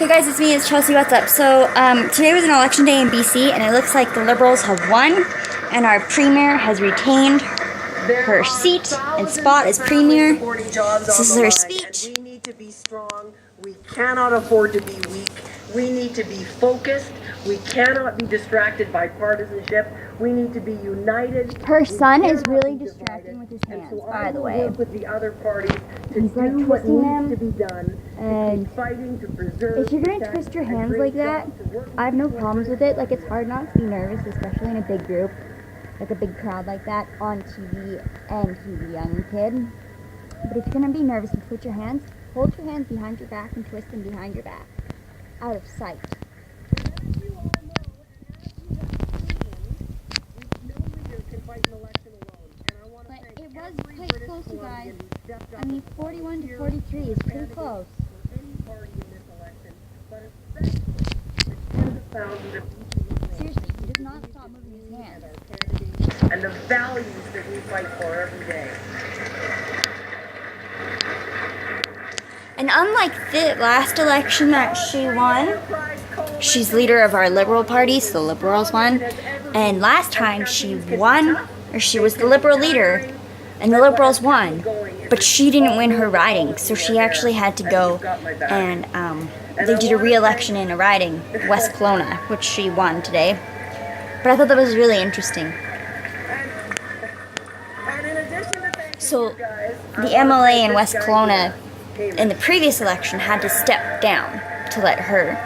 Hey guys, it's me, it's Chelsea, what's up? So, today was an election day in BC, and it looks like the Liberals have won, and our Premier has retained her seat and spot as Premier. This is her speech. We need to be strong. We cannot afford to be weak. We need to be focused. We cannot be distracted by partisanship. We need to be united. Her son is really distracting with his hands, by the way. Work with the other parties to He's like do what twisting needs them, to be done. and Fighting to preserve. if you're gonna twist your hands like that, I have no problems with it. Like, it's hard not to be nervous, especially in a big group, like a big crowd like that, on TV and he's a young kid. But if you're gonna be nervous and twist your hands, hold your hands behind your back and twist them behind your back, out of sight. But it was quite close, you guys. I mean, 41 to 43 is pretty close. Seriously, he did not stop moving his hands. And the values that we fight for every day. And unlike the last election that she won, she's leader of our Liberal Party, so the Liberals won. And last time she won, or she was the Liberal leader, and the Liberals won. But she didn't win her riding, so she actually had to go and they did a re-election in a riding, West Kelowna, which she won today. But I thought that was really interesting. So the MLA in West Kelowna in the previous election had to step down to let her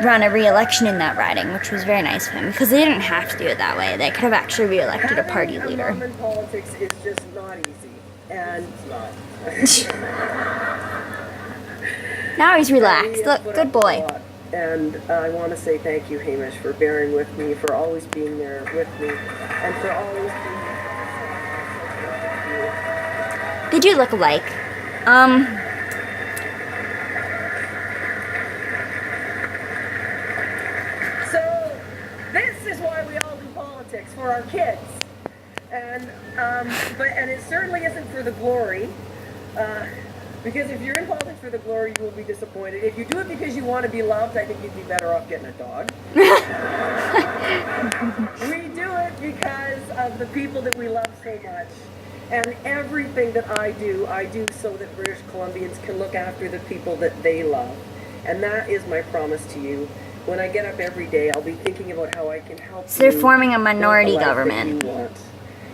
run a re-election in that riding, which was very nice of him, because they didn't have to do it that way. They could have actually re-elected a party leader. In politics is just not easy, and it's not. Now he's relaxed. Look, good boy. And I want to say thank you, Hamish, for bearing with me, for always being there with me, and for always being. They do look alike. So this is why we all do politics, for our kids, and and it certainly isn't for the glory. Because if you're in politics for the glory, you will be disappointed. If you do it because you want to be loved, I think you'd be better off getting a dog. We do it because of the people that we love so much. And everything that I do so that British Columbians can look after the people that they love. And that is my promise to you. When I get up every day, I'll be thinking about how I can help you. So they're forming a minority government. You want,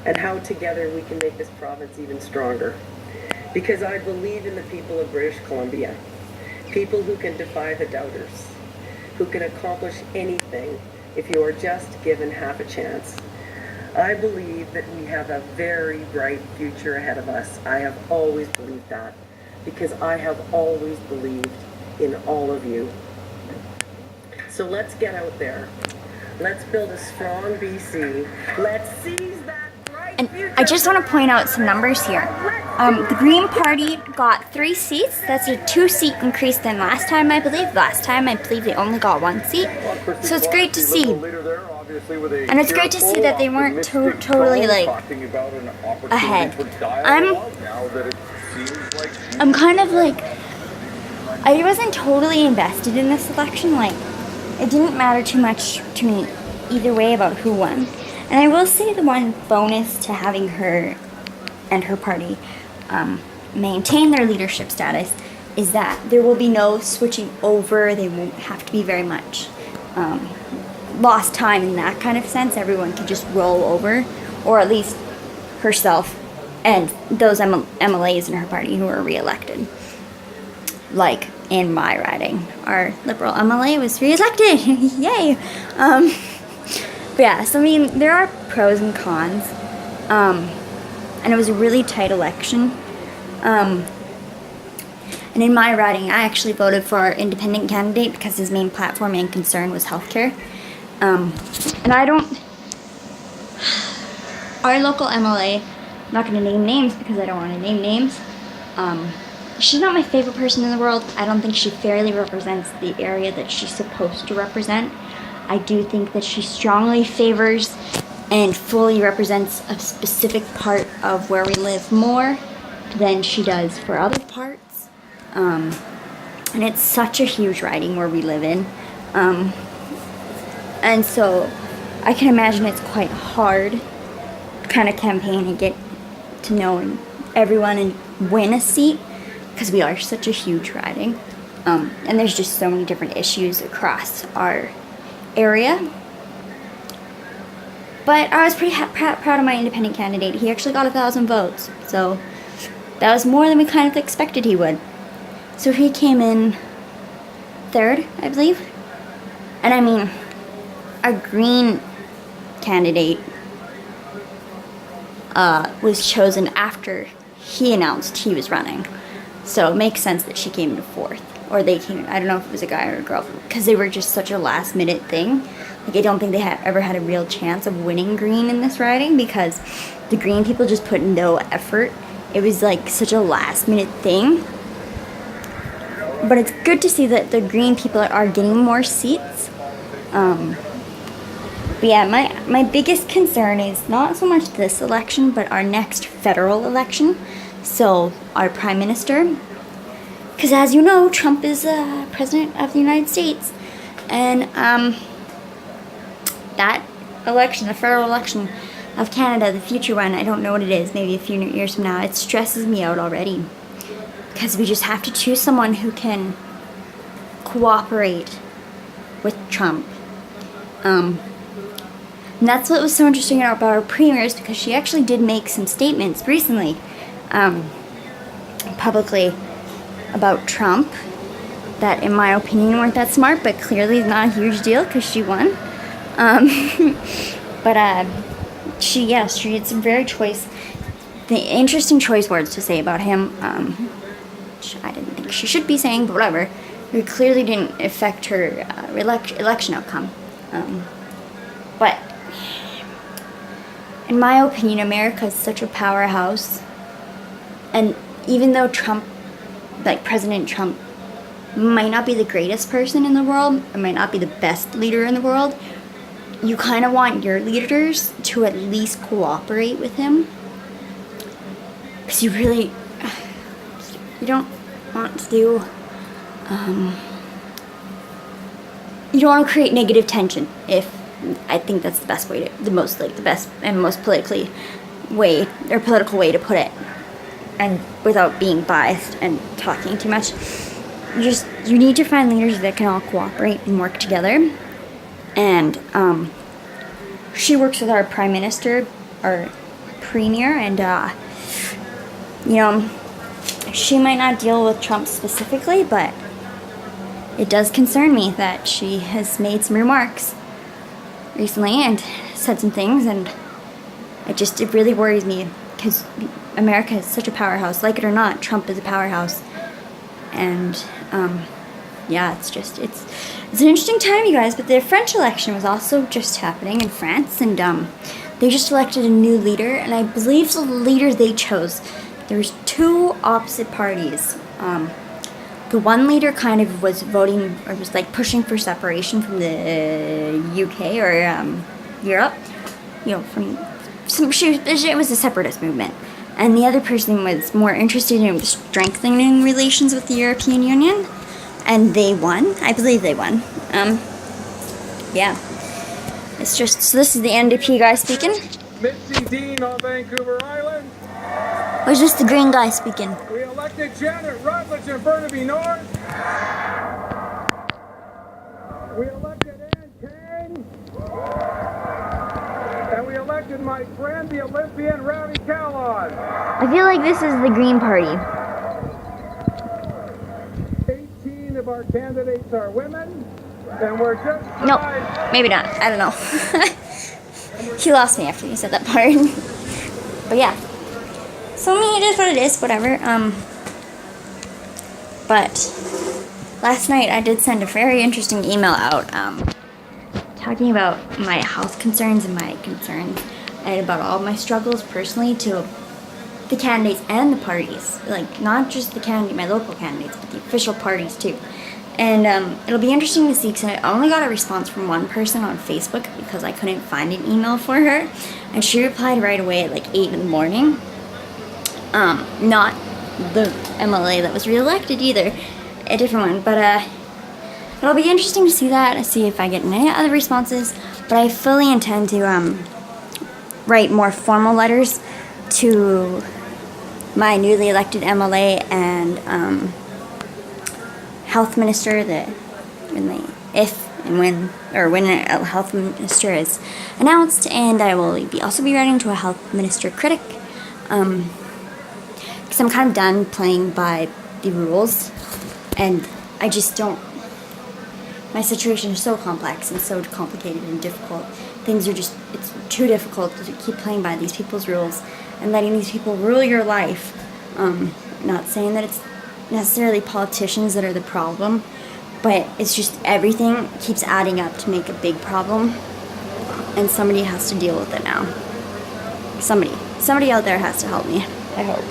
and how together we can make this province even stronger. Because I believe in the people of British Columbia, people who can defy the doubters, who can accomplish anything if you are just given half a chance. I believe that we have a very bright future ahead of us. I have always believed that, because I have always believed in all of you. So let's get out there. Let's build a strong BC. Let's seize that. And I just want to point out some numbers here. The Green Party got 3 seats. That's a 2-seat increase than last time, I believe. Last time, I believe they only got 1 seat. So it's great to see. And it's great to see that they weren't totally, like, ahead. I'm kind of, like, I wasn't totally invested in this election. Like, it didn't matter too much to me either way about who won. And I will say the one bonus to having her and her party maintain their leadership status is that there will be no switching over. They won't have to be very much lost time in that kind of sense. Everyone can just roll over, or at least herself and those MLAs in her party who are re-elected. Like in my riding, our Liberal MLA was re-elected. Yay! But yeah, so I mean, there are pros and cons, and it was a really tight election, and in my riding, I actually voted for our independent candidate because his main platform and concern was healthcare, and our local MLA, I'm not going to name names because I don't want to name names, she's not my favorite person in the world. I don't think she fairly represents the area that she's supposed to represent. I do think that she strongly favors and fully represents a specific part of where we live more than she does for other parts. and it's such a huge riding where we live in. And so I can imagine it's quite hard kind of campaign and get to know everyone and win a seat, because we are such a huge riding. And there's just so many different issues across our area. But I was pretty proud of my independent candidate. He actually got 1,000 votes, so that was more than we kind of expected he would. So he came in third, I believe. And I mean, a Green candidate was chosen after he announced he was running. So it makes sense that she came in fourth. Or they came, I don't know if it was a guy or a girl, because they were just such a last minute thing. Like, I don't think they ever had a real chance of winning Green in this riding, because the Green people just put no effort. It was like such a last minute thing. But it's good to see that the Green people are getting more seats. But yeah, my biggest concern is not so much this election, but our next federal election. So our prime minister. Because as you know, Trump is president of the United States. And that election, the federal election of Canada, the future one, I don't know what it is, maybe a few years from now, it stresses me out already. Because we just have to choose someone who can cooperate with Trump. And that's what was so interesting about our premiers, because she actually did make some statements recently, publicly, about Trump that, in my opinion, weren't that smart, but clearly is not a huge deal because she won. But she had some very interesting choice words to say about him, which I didn't think she should be saying, but whatever. It clearly didn't affect her election outcome. But in my opinion, America is such a powerhouse, and even though Trump, like President Trump, might not be the greatest person in the world, or might not be the best leader in the world, you kind of want your leaders to at least cooperate with him. Because you don't want to do, you don't want to create negative tension. I think that's the best and most political way to put it. And without being biased and talking too much, you need to find leaders that can all cooperate and work together. And she works with our prime minister, our premier, and she might not deal with Trump specifically, but it does concern me that she has made some remarks recently and said some things, and it really worries me, because America is such a powerhouse. Like it or not, Trump is a powerhouse. And it's an interesting time, you guys. But the French election was also just happening in France, and they just elected a new leader, and I believe the leader they chose, there's two opposite parties. The one leader kind of was voting, or was like pushing for separation from the UK or Europe, it was a separatist movement. And the other person was more interested in strengthening relations with the European Union. And they won. I believe they won. It's just, so this is the NDP guy speaking. Mitzi Dean on Vancouver Island. Or is this the Green guy speaking? We elected Janet Rutledge in Burnaby North. We elected Ann Kane. And we elected my friend, the Olympian Rowdy Callon. I feel like this is the Green Party. 18 of our candidates are women, and we're just... Nope, maybe not. I don't know. He lost me after you said that part. But yeah. So, I mean, it is what it is, whatever. But last night I did send a very interesting email out, talking about my health concerns and my concerns, and about all my struggles personally to the candidates and the parties. Like, not just my local candidates, but the official parties too. And it'll be interesting to see, because I only got a response from one person on Facebook, because I couldn't find an email for her, and she replied right away at like 8 in the morning. Not the MLA that was reelected either. a different one, but it'll be interesting to see that and see if I get any other responses. But I fully intend to write more formal letters to my newly elected MLA and health minister when a health minister is announced, and I will also be writing to a health minister critic, because I'm kind of done playing by the rules, and I just don't. My situation is so complex and so complicated and difficult. Things are just, it's too difficult to keep playing by these people's rules and letting these people rule your life. Not saying that it's necessarily politicians that are the problem, but it's just everything keeps adding up to make a big problem, and somebody has to deal with it now. Somebody out there has to help me, I hope.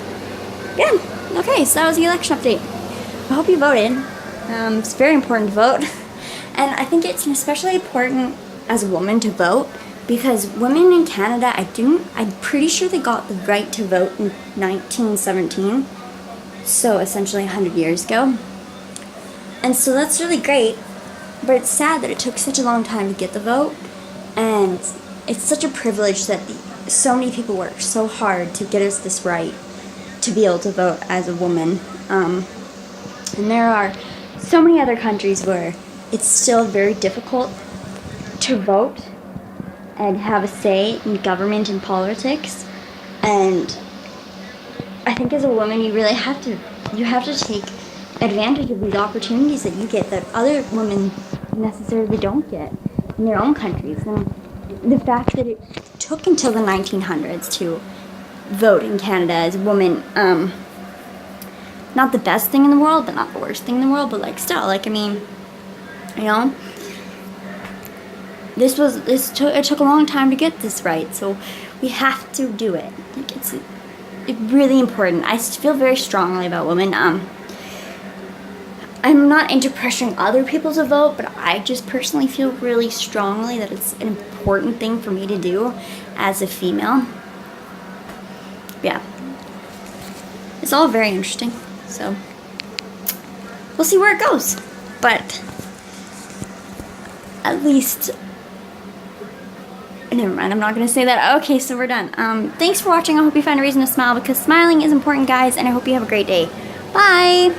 Yeah, okay, so that was the election update. I hope you voted. It's very important to vote. And I think it's especially important as a woman to vote, because women in Canada, I'm pretty sure they got the right to vote in 1917. So essentially 100 years ago. And so that's really great, but it's sad that it took such a long time to get the vote, and it's such a privilege that so many people worked so hard to get us this right to be able to vote as a woman. And there are so many other countries where it's still very difficult to vote and have a say in government and politics, and I think as a woman you really have to take advantage of these opportunities that you get that other women necessarily don't get in their own countries. And the fact that it took until the 1900s to vote in Canada as a woman, not the best thing in the world, but not the worst thing in the world, but it took a long time to get this right, so we have to do it. It's really important. I feel very strongly about women. I'm not into pressuring other people to vote, but I just personally feel really strongly that it's an important thing for me to do as a female. Yeah. It's all very interesting, so we'll see where it goes. But at least, never mind, I'm not going to say that. Okay, so we're done. Thanks for watching. I hope you find a reason to smile, because smiling is important, guys, and I hope you have a great day. Bye!